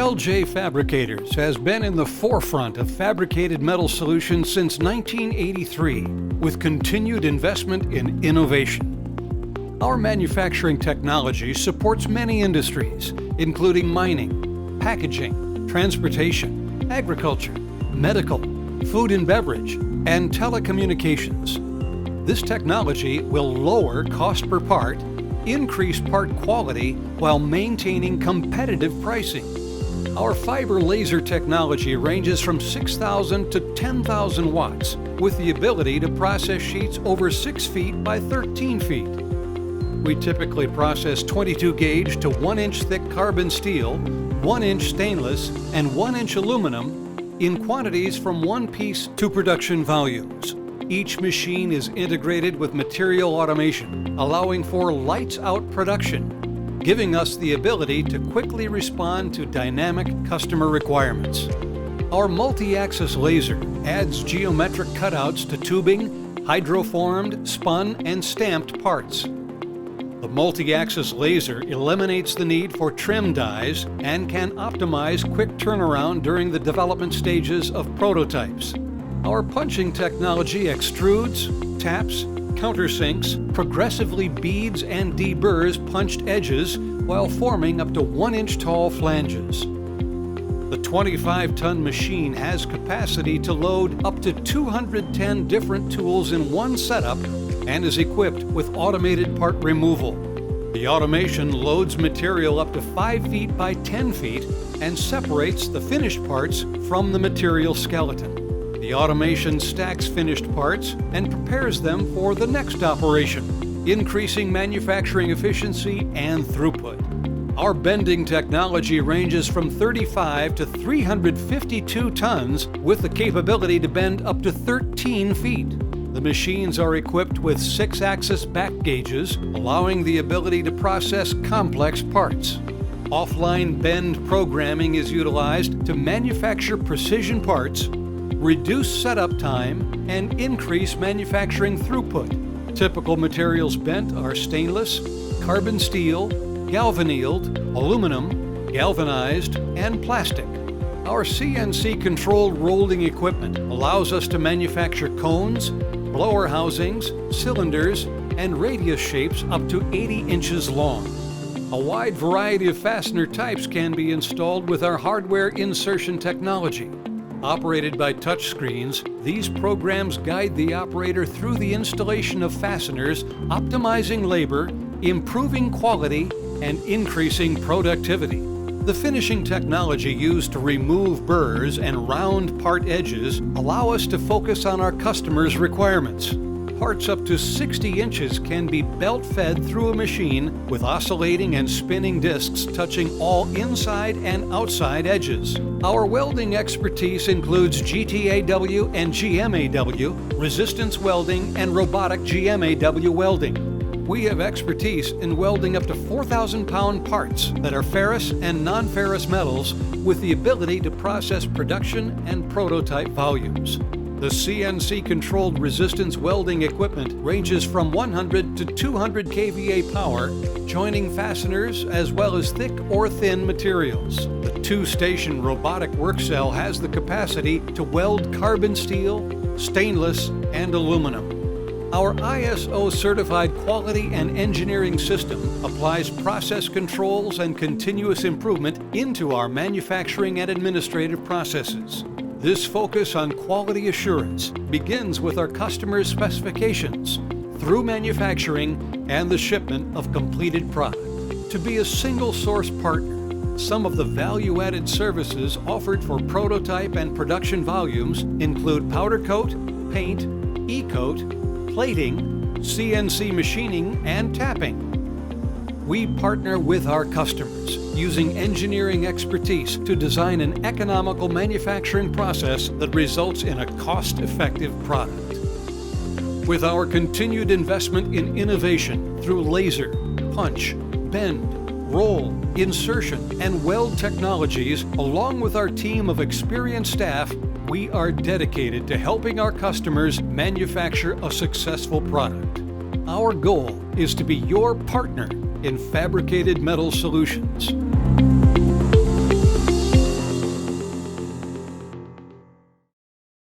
LJ Fabricators has been in the forefront of fabricated metal solutions since 1983, with continued investment in innovation. Our manufacturing technology supports many industries, including mining, packaging, transportation, agriculture, medical, food and beverage, and telecommunications. This technology will lower cost per part, increase part quality while maintaining competitive pricing. Our fiber laser technology ranges from 6,000 to 10,000 watts, with the ability to process sheets over 6 feet by 13 feet. We typically process 22 gauge to 1 inch thick carbon steel, 1 inch stainless, and 1 inch aluminum in quantities from 1 piece to production volumes. Each machine is integrated with material automation, allowing for lights-out production, giving us the ability to quickly respond to dynamic customer requirements. Our multi-axis laser adds geometric cutouts to tubing, hydroformed, spun, and stamped parts. The multi-axis laser eliminates the need for trim dies and can optimize quick turnaround during the development stages of prototypes. Our punching technology extrudes, taps, countersinks, progressively beads and deburrs punched edges while forming up to 1 inch tall flanges. The 25-ton machine has capacity to load up to 210 different tools in one setup and is equipped with automated part removal. The automation loads material up to 5 feet by 10 feet and separates the finished parts from the material skeleton. The automation stacks finished parts and prepares them for the next operation, increasing manufacturing efficiency and throughput. Our bending technology ranges from 35 to 352 tons with the capability to bend up to 13 feet. The machines are equipped with 6-axis back gauges, allowing the ability to process complex parts. Offline bend programming is utilized to manufacture precision parts, reduce setup time, and increase manufacturing throughput. Typical materials bent are stainless, carbon steel, galvannealed, aluminum, galvanized, and plastic. Our CNC-controlled rolling equipment allows us to manufacture cones, blower housings, cylinders, and radius shapes up to 80 inches long. A wide variety of fastener types can be installed with our hardware insertion technology. Operated by touchscreens, these programs guide the operator through the installation of fasteners, optimizing labor, improving quality, and increasing productivity. The finishing technology used to remove burrs and round part edges allow us to focus on our customers' requirements. Parts up to 60 inches can be belt-fed through a machine with oscillating and spinning discs touching all inside and outside edges. Our welding expertise includes GTAW and GMAW, resistance welding, and robotic GMAW welding. We have expertise in welding up to 4,000-pound parts that are ferrous and non-ferrous metals with the ability to process production and prototype volumes. The CNC-controlled resistance welding equipment ranges from 100 to 200 kVA power, joining fasteners as well as thick or thin materials. The 2-station robotic work cell has the capacity to weld carbon steel, stainless, and aluminum. Our ISO-certified quality and engineering system applies process controls and continuous improvement into our manufacturing and administrative processes. This focus on quality assurance begins with our customers' specifications, through manufacturing and the shipment of completed product. To be a single-source partner, some of the value-added services offered for prototype and production volumes include powder coat, paint, e-coat, plating, CNC machining, and tapping. We partner with our customers, using engineering expertise to design an economical manufacturing process that results in a cost-effective product. With our continued investment in innovation through laser, punch, bend, roll, insertion, and weld technologies, along with our team of experienced staff, we are dedicated to helping our customers manufacture a successful product. Our goal is to be your partner in fabricated metal solutions.